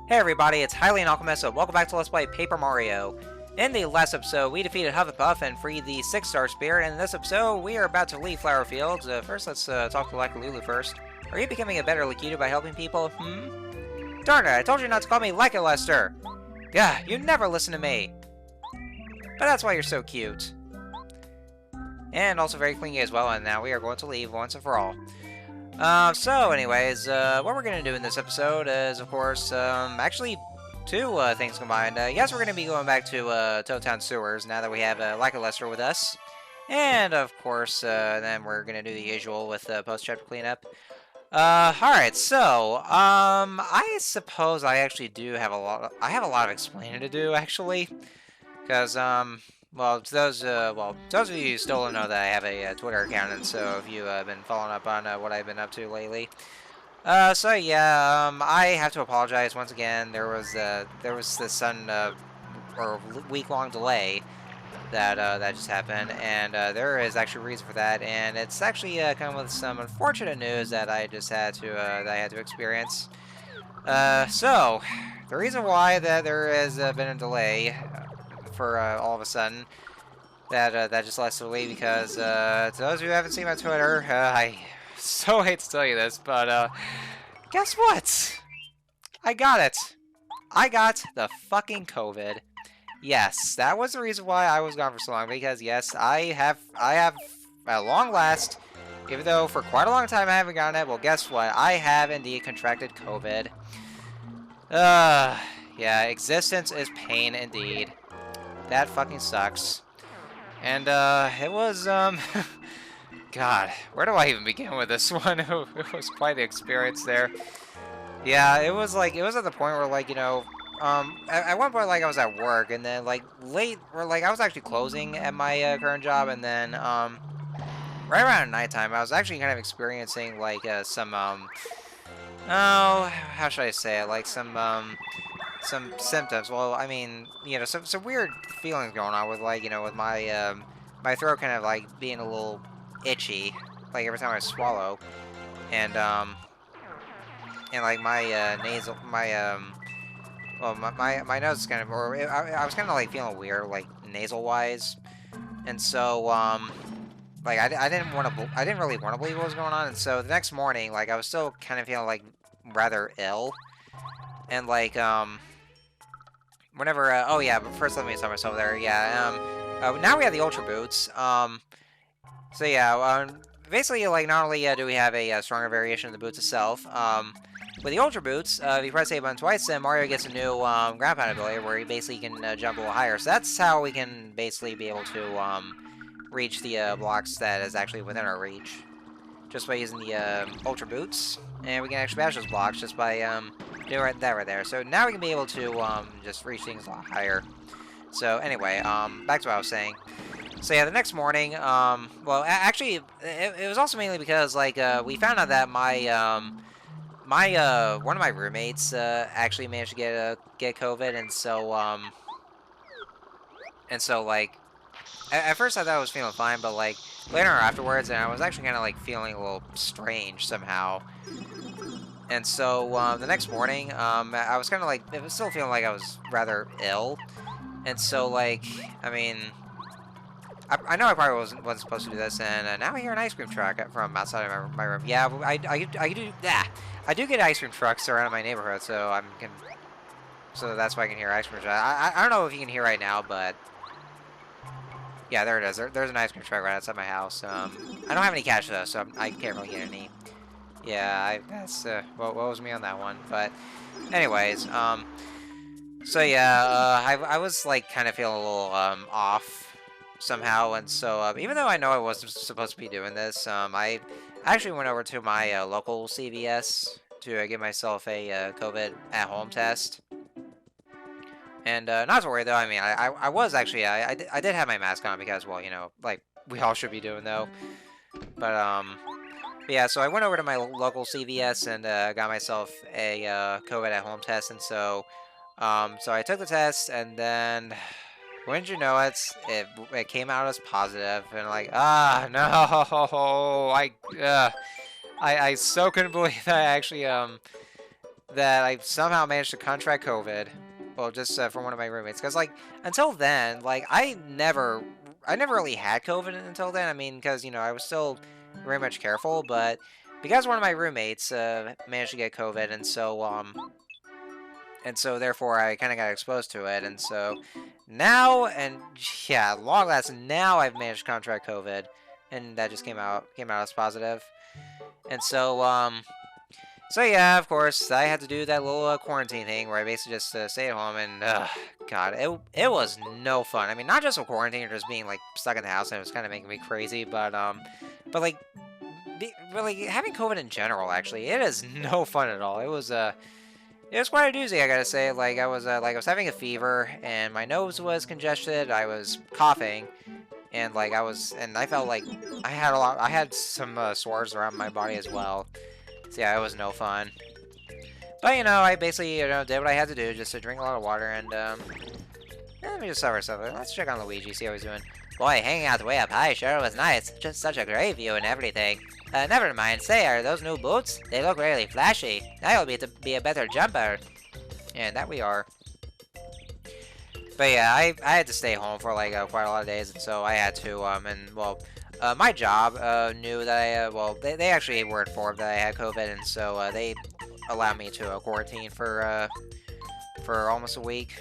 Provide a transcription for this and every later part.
Hey everybody, it's Hylian Alchemist, so welcome back to Let's Play Paper Mario. In the last episode, we defeated Hufflepuff and freed the 6-star spirit, and in this episode, we are about to leave Flower Fields. First, let's talk to Lakalulu first. Are you becoming a better Lakitu by helping people? Darn it, I told you not to call me Like Lester! Gah, you never listen to me! But that's why you're so cute. And also very clingy as well, and now we are going to leave once and for all. So anyways, what we're going to do in this episode is, of course, actually two things combined. Yes, we're going to be going back to Toad Town Sewers now that we have Like Lester with us. And, of course, then we're going to do the usual with post-chapter cleanup. Alright, so, I suppose I actually do have I have a lot of explaining to do, actually. Because, well, to those of you who still don't know that I have a Twitter account, and so if you've been following up on what I've been up to lately. So yeah, I have to apologize once again. There was this or week-long delay that that just happened, and there is actually a reason for that, and it's actually come with some unfortunate news that I just had to that I had to experience. So the reason why that there has been a delay for all of a sudden that just lasted a week because to those who haven't seen my Twitter, I so hate to tell you this, but guess what? I got it. I got the fucking COVID. Yes, that was the reason why I was gone for so long, because yes, I have at long last, even though for quite a long time I haven't gotten it, well guess what? I have indeed contracted COVID. Yeah, existence is pain indeed. That fucking sucks. And, it was, God, where do I even begin with this one? It was quite the experience there. Yeah, it was at the point where, like, you know, at one point, like, I was at work, and then, like, late, or, like, I was actually closing at my, current job, and then, right around nighttime, I was actually kind of experiencing, like, some, oh, how should I say it, like, some symptoms. Well, I mean, you know, some weird feelings going on with, like, you know, with my my throat kind of like being a little itchy, like every time I swallow, and like my nasal, well, my nose is kind of, or I was kind of like feeling weird, like nasal wise, and so like I didn't really want to believe what was going on, and so the next morning, like I was still kind of feeling like rather ill, and like whenever, oh yeah, but first let me start myself there. Yeah, now we have the Ultra Boots. So yeah, basically, like, not only do we have a stronger variation of the boots itself, with the Ultra Boots, if you press A button twice, then Mario gets a new ground pound ability where he basically can jump a little higher. So that's how we can basically be able to reach the blocks that is actually within our reach, just by using the Ultra Boots, and we can actually bash those blocks just by doing that right there. So now we can be able to just reach things a lot higher. So anyway, back to what I was saying. So yeah, the next morning, well, actually, it was also mainly because, like, we found out that my one of my roommates actually managed to get COVID, and so like, at first I thought I was feeling fine, but like later afterwards, and I was actually kind of like feeling a little strange somehow. And so the next morning, I was kind of like, it was still feeling like I was rather ill, and so like, I mean, I know I probably wasn't supposed to do this, and now I hear an ice cream truck from outside of my room. Yeah, I do. Yeah, I do get ice cream trucks around my neighborhood, so so that's why I can hear ice cream truck. I don't know if you can hear right now, but yeah, there it is. There's an ice cream truck right outside my house. I don't have any cash though, so I can't really get any. Yeah, that's what was me on that one. But anyways, so yeah, I was like kind of feeling a little off somehow, and so even though I know I wasn't supposed to be doing this, I actually went over to my local CVS to give myself a COVID at-home test. And not to worry though. I mean, I was actually I did have my mask on because, well, you know, like we all should be doing though. But yeah, so I went over to my local CVS and got myself a COVID at-home test, and so so I took the test, and then wouldn't you know it came out as positive, and like, ah, no, I so couldn't believe that I actually that I somehow managed to contract COVID. Well, just from one of my roommates, because like until then, like I never really had COVID until then. I mean, because I was still very much careful, but because one of my roommates managed to get COVID, and so therefore I kind of got exposed to it, and so now and yeah, long last now I've managed to contract COVID, and that just came out as positive, and so yeah, of course, I had to do that little quarantine thing where I basically just stay at home, and God, it was no fun. I mean, not just a quarantine or just being like stuck in the house, and it was kind of making me crazy, but like, but like having COVID in general, actually, it is no fun at all. It was quite a doozy, I gotta say. Like I was having a fever, and my nose was congested. I was coughing, and and I felt like I had some sores around my body as well. So yeah, it was no fun. But I basically did what I had to do, just to drink a lot of water, and let me just cover something. Let's check on Luigi, see how he's doing. Boy, hanging out way up high sure was nice. Just such a great view and everything. Never mind. Say, are those new boots? They look really flashy. Now you'll be a better jumper. And that we are. But yeah, I had to stay home for like quite a lot of days, and so I had to my job knew that they actually were informed that I had COVID, and so they allowed me to quarantine for almost a week.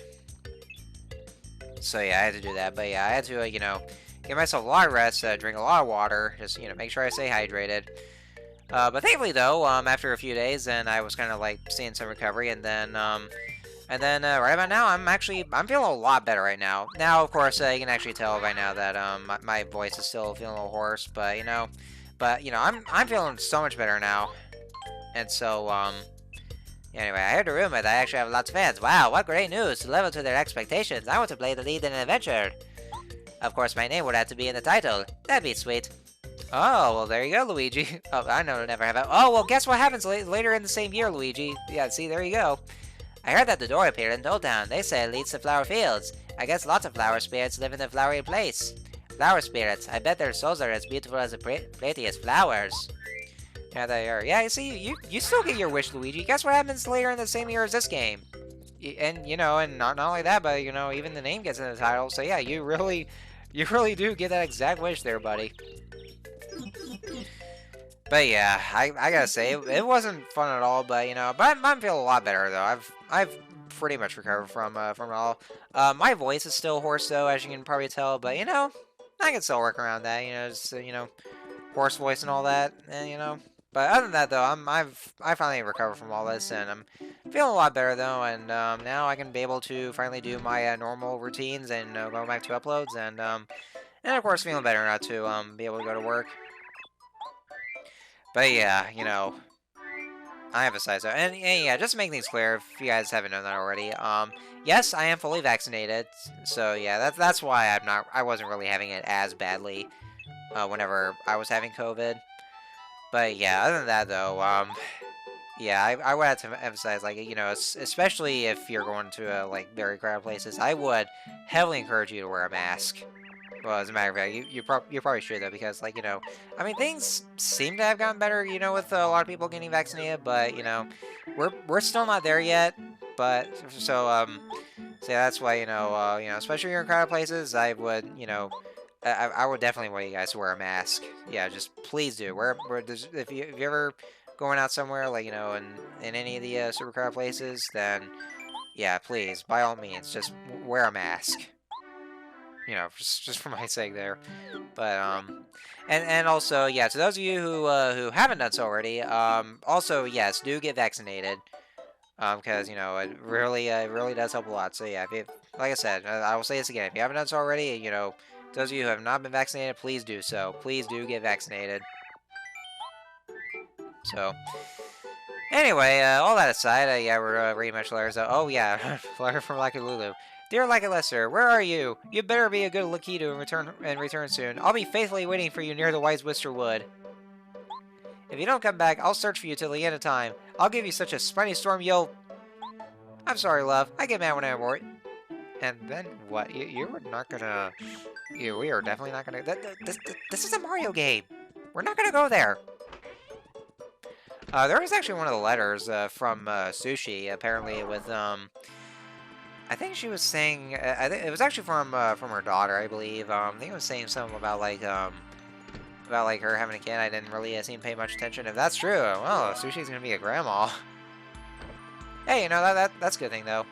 So yeah, I had to do that. But yeah, I had to give myself a lot of rest, drink a lot of water, just make sure I stay hydrated. But thankfully though, after a few days, then I was kind of like seeing some recovery, and then right about now, I'm feeling a lot better right now. Now, of course, you can actually tell by now that my voice is still feeling a little hoarse, but I'm feeling so much better now. And so anyway, I heard a rumor that I actually have lots of fans. Wow, what great news! To level to their expectations, I want to play the lead in an adventure. Of course, my name would have to be in the title. That'd be sweet. Oh, well, there you go, Luigi. Oh, I know, never have. Oh, well, guess what happens later in the same year, Luigi? Yeah, see, there you go. I heard that the door appeared in Toad Town. They say it leads to flower fields. I guess lots of flower spirits live in the flowery place. Flower spirits. I bet their souls are as beautiful as the prettiest flowers. Yeah, they are. Yeah, you see, you still get your wish, Luigi. Guess what happens later in the same year as this game? And and not only that, but even the name gets in the title. So yeah, you really do get that exact wish there, buddy. But yeah, I gotta say it wasn't fun at all. But but I'm feeling a lot better though. I've pretty much recovered from it all. My voice is still hoarse though, as you can probably tell. But I can still work around that. Just hoarse voice and all that. And But other than that though, I finally recovered from all this, and I'm feeling a lot better though. And now I can be able to finally do my normal routines and go back to uploads, and of course feeling better now to be able to go to work. But yeah, I emphasize that. And yeah, just to make things clear, if you guys haven't known that already, yes, I am fully vaccinated. So yeah, that's why I wasn't really having it as badly whenever I was having COVID. But yeah, other than that though, yeah, I would have to emphasize, like, especially if you're going to like very crowded places, I would heavily encourage you to wear a mask. Well, as a matter of fact, you probably should though, because like I mean, things seem to have gotten better, with a lot of people getting vaccinated, but we're still not there yet. But so yeah, that's why especially if you're in crowded places, I would I would definitely want you guys to wear a mask. Yeah, just please do. If you ever going out somewhere like in any of the super crowded places, then yeah, please by all means just wear a mask. Just for my sake there. But and also yeah, to those of you who haven't done so already, also yes, do get vaccinated. Because it really does help a lot. So yeah, like I said, I will say this again, if you haven't done so already, those of you who have not been vaccinated, please do so. Please do get vaccinated. So anyway, all that aside, yeah, we're reading much letters. Oh yeah, letter from Lucky Lulu. Dear Like Lester, where are you? You better be a good Lakitu and return soon. I'll be faithfully waiting for you near the Wise Wister Wood. If you don't come back, I'll search for you till the end of time. I'll give you such a spiny storm you'll... I'm sorry, love. I get mad when I'm worried. And then what? You're not gonna... we are definitely not gonna... This is a Mario game. We're not gonna go there. There was actually one of the letters from Sushi, apparently with I think she was saying I think it was actually from her daughter, I believe. I think it was saying something about like her having a kid. I didn't really seem to pay much attention. If that's true, well, Sushi's gonna be a grandma. Hey, you know that's a good thing though.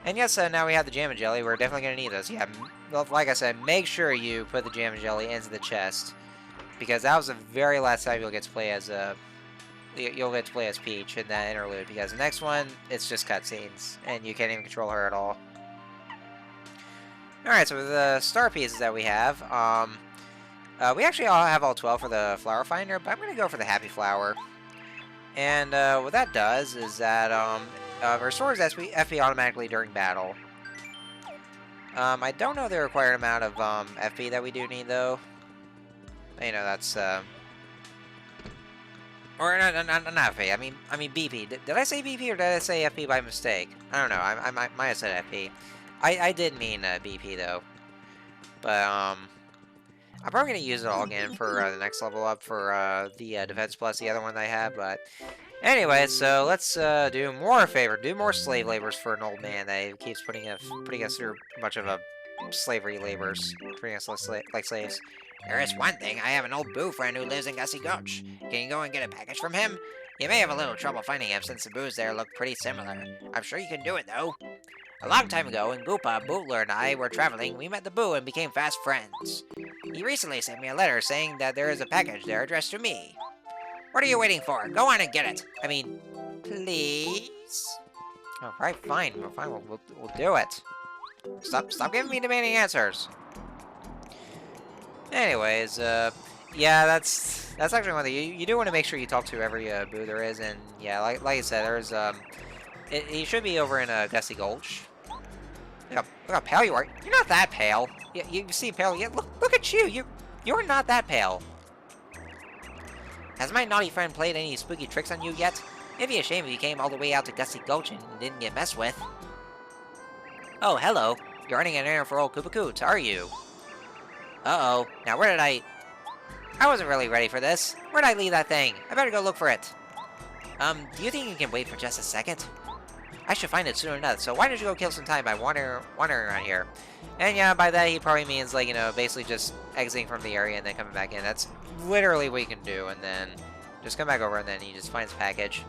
And yes, now we have the jam and jelly. We're definitely gonna need those. Yeah, well, like I said, make sure you put the jam and jelly into the chest because that was the very last time you'll get to play as Peach in that interlude. Because the next one, it's just cutscenes and you can't even control her at all. All right, so with the star pieces that we have, we actually all have all 12 for the flower finder, but I'm gonna go for the happy flower. And what that does is that restores FP automatically during battle. I don't know the required amount of FP that we do need, though. You know, that's or not FP. I mean BP. Did I say BP or did I say FP by mistake? I don't know. I might have said FP. I did mean BP though. But I'm probably gonna use it all again for the next level up for the defense plus the other one that I have, but. Anyway, so let's do more slave labors for an old man that keeps putting us through a bunch of slavery labors, treating us like slaves. There is one thing. I have an old boo friend who lives in Gussie Gulch. Can you go and get a package from him? You may have a little trouble finding him since the boos there look pretty similar. I'm sure you can do it, though. A long time ago, in Goopa, Bootler and I were traveling, we met the Boo and became fast friends. He recently sent me a letter saying that there is a package there addressed to me. What are you waiting for? Go on and get it. I mean, please? Oh, right, fine. We'll do it. Stop giving me demanding answers. Anyways, yeah, that's actually one thing. You do want to make sure you talk to every Boo there is, and yeah, like I said, there's he should be over in Gussie Gulch. Look how pale you are. You're not that pale. You seem pale. Yeah, look at you. You're not that pale. Has my naughty friend played any spooky tricks on you yet? It'd be a shame if you came all the way out to Gussie Gulch and didn't get messed with. Oh, hello. You're running an errand for old Koopa Coots, are you? Uh-oh. Now where did I wasn't really ready for this. Where'd I leave that thing? I better go look for it. Do you think you can wait for just a second? I should find it soon enough, so why don't you go kill some time by wandering around here? And yeah, by that he probably means, like, you know, basically just exiting from the area and then coming back in. That's literally what you can do, and then just come back over and then you just find the package.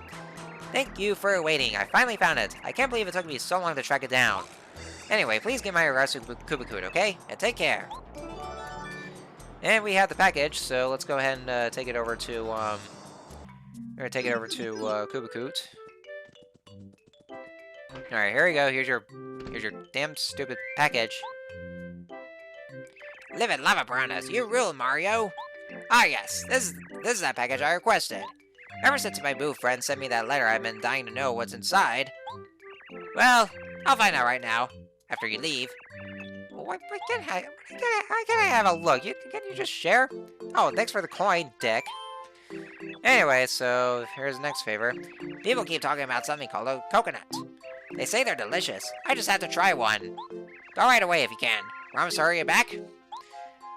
Thank you for waiting. I finally found it. I can't believe it took me so long to track it down. Anyway, please give my regards to Koopa Koot, okay? And take care. And we have the package, so let's go ahead and take it over to, we're gonna take it over to Koopa Koot. Alright, here we go. Here's your damn stupid package. Live it, lava piranhas. You rule, Mario. Ah, yes. This is that package I requested. Ever since my boo friend sent me that letter, I've been dying to know what's inside. Well, I'll find out right now, after you leave. Why can't I have a look? Can you just share? Oh, thanks for the coin, dick. Anyway, so here's the next favor. People keep talking about something called a coconut. They say they're delicious. I just had to try one. Go right away if you can. Promise to hurry you back.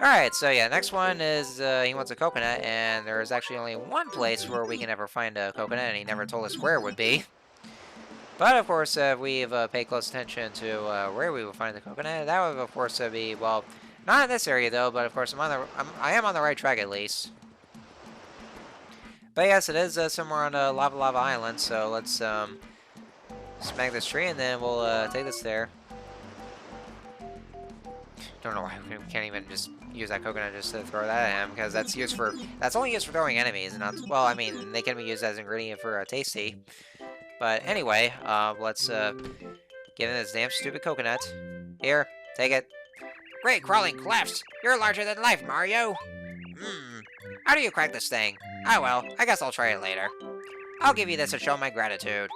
Alright, so yeah, next one is he wants a coconut, and there's actually only one place where we can ever find a coconut, and he never told us where it would be. But of course, if we've paid close attention to where we will find the coconut, that would of course be, well, not in this area though, but of course I am on the right track at least. But yes, it is somewhere on Lava Lava Island, so let's smack this tree and then we'll take this there. Don't know why we can't even just use that coconut just to throw that at him, because that's only used for throwing enemies, and not, well, I mean, they can be used as an ingredient for Tasty. But anyway, let's give him this damn stupid coconut. Here, take it. Great crawling cliffs! You're larger than life, Mario! How do you crack this thing? Oh well, I guess I'll try it later. I'll give you this to show my gratitude.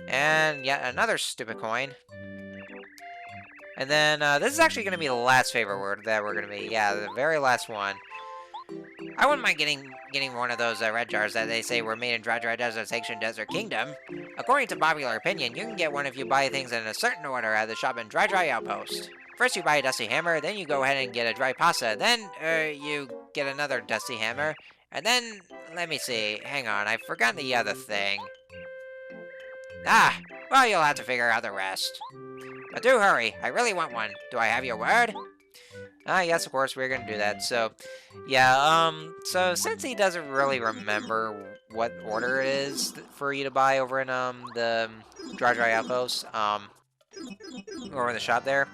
And yet another stupid coin. And then, this is actually going to be the last favorite word that we're going to be. Yeah, the very last one. I wouldn't mind getting one of those red jars that they say were made in Dry Dry Desert's ancient desert kingdom. According to popular opinion, you can get one if you buy things in a certain order at the shop in Dry Dry Outpost. First you buy a dusty hammer, then you go ahead and get a dry pasta, then, you get another dusty hammer, And then, let me see. Hang on, I've forgotten the other thing. Ah, well, you'll have to figure out the rest. But do hurry, I really want one. Do I have your word? Yes, of course, we're gonna do that. So, yeah, so since he doesn't really remember what order it is for you to buy over in, the Dry Outpost, over in the shop there,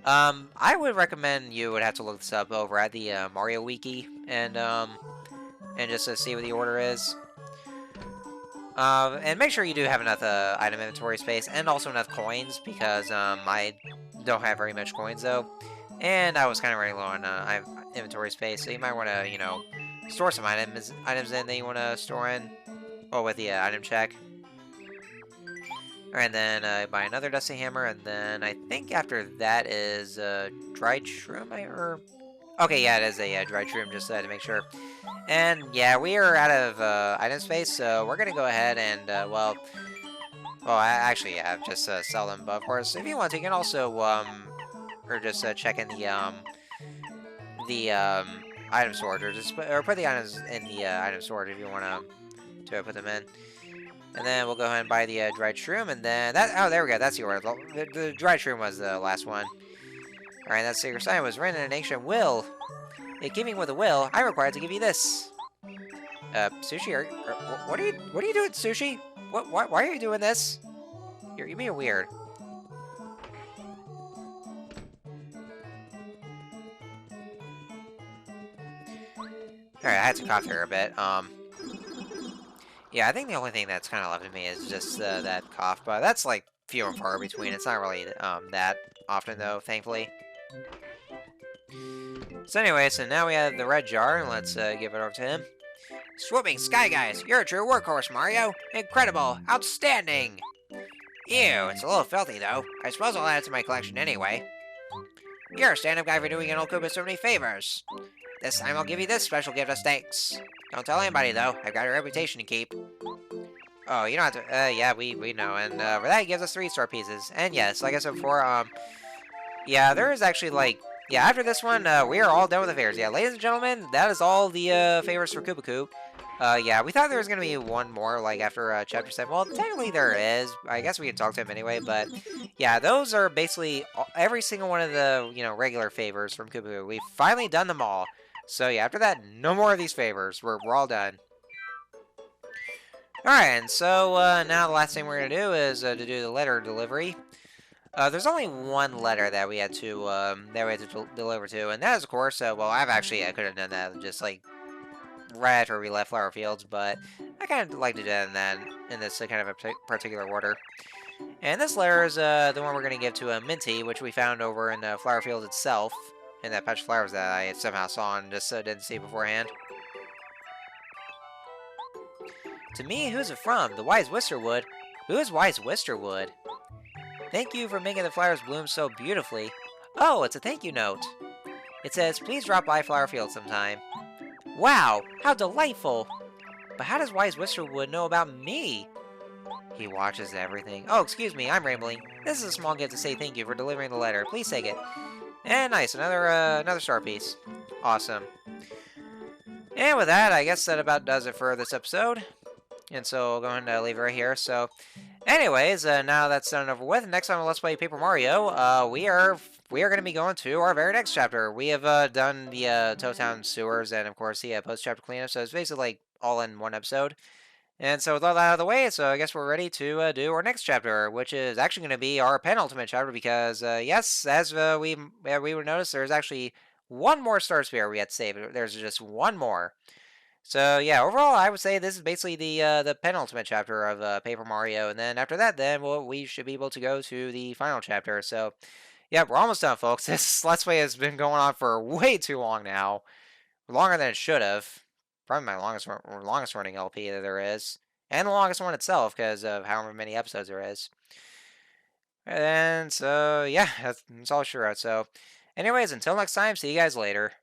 I would recommend you would have to look this up over at the, Mario Wiki, and just to see what the order is. And make sure you do have enough, item inventory space, and also enough coins, because, I don't have very much coins, though. And I was kind of running low on inventory space, so you might want to, store some items in that you want to store in, or with the item check. And then buy another Dusty Hammer, and then I think after that is Dried Shroom, okay, yeah, it is a Dried Shroom, just to make sure. And yeah, we are out of item space, so we're gonna go ahead and actually, yeah, just sell them. But of course, if you want to, you can also or just check in the item storage, or put the items in the item storage if you want to put them in. And then we'll go ahead and buy the Dried Shroom, and then there we go, that's the order. The Dried Shroom was the last one. Alright, that sacred sign was written in an ancient will. In keeping with the will, I'm required to give you this. Sushi, what are you doing, Sushi? Why are you doing this? You're being weird. Alright, I had to cough here a bit. Yeah, I think the only thing that's kind of left in me is just that cough, but that's like few and far between. It's not really that often though, thankfully. So anyway, so now we have the red jar, and let's give it over to him. Swooping Sky Guys, you're a true workhorse, Mario. Incredible, outstanding. Ew, it's a little filthy though. I suppose I'll add it to my collection anyway. You're a stand-up guy for doing an old Koopa so many favors. This time I'll give you this special gift as thanks. Don't tell anybody though, I've got a reputation to keep. Oh, you don't have to, yeah, we know, and for that he gives us 3-star pieces. And yes, like I said before, yeah, there is actually, like, yeah, after this one, we are all done with the favors. Yeah, ladies and gentlemen, that is all the favors for Koopa Koop. Yeah, we thought there was going to be one more, like, after Chapter 7. Well, technically there is. I guess we can talk to him anyway, but yeah, those are basically every single one of the, regular favors from Koopa Koop. We've finally done them all. So yeah, after that, no more of these favors. We're all done. Alright, and so now the last thing we're going to do is to do the letter delivery. There's only one letter that we had to deliver to, and that is, of course, well, I could have done that just, like, right after we left Flower Fields, but I kind of like to do that in this kind of a particular order. And this letter is the one we're going to give to Minty, which we found over in Flower Fields itself, in that patch of flowers that I somehow saw and just didn't see beforehand. To me, who's it from? The Wise Wisterwood? Who is Wise Wisterwood? Thank you for making the flowers bloom so beautifully. Oh, it's a thank you note. It says, please drop by Flower Field sometime. Wow, how delightful! But how does Wise Wisterwood know about me? He watches everything. Oh, excuse me, I'm rambling. This is a small gift to say thank you for delivering the letter. Please take it. And nice, another star piece. Awesome. And with that, I guess that about does it for this episode. And so we'll go ahead and leave it right here. So, anyways, now that's done and over with. Next time on Let's Play Paper Mario, we are going to be going to our very next chapter. We have done the Toad Town sewers and, of course, the post-chapter cleanup. So it's basically like all in one episode. And so with all that out of the way, so I guess we're ready to do our next chapter, which is actually going to be our penultimate chapter because, yes, as we would notice, there's actually one more Star Spear we had to save. There's just one more. So yeah, overall, I would say this is basically the penultimate chapter of Paper Mario, and then after that, we should be able to go to the final chapter. So yeah, we're almost done, folks. This Let's Play has been going on for way too long now, longer than it should have. Probably my longest running LP that there is, and the longest one itself because of however many episodes there is. And so yeah, that's all sure. So, anyways, until next time, see you guys later.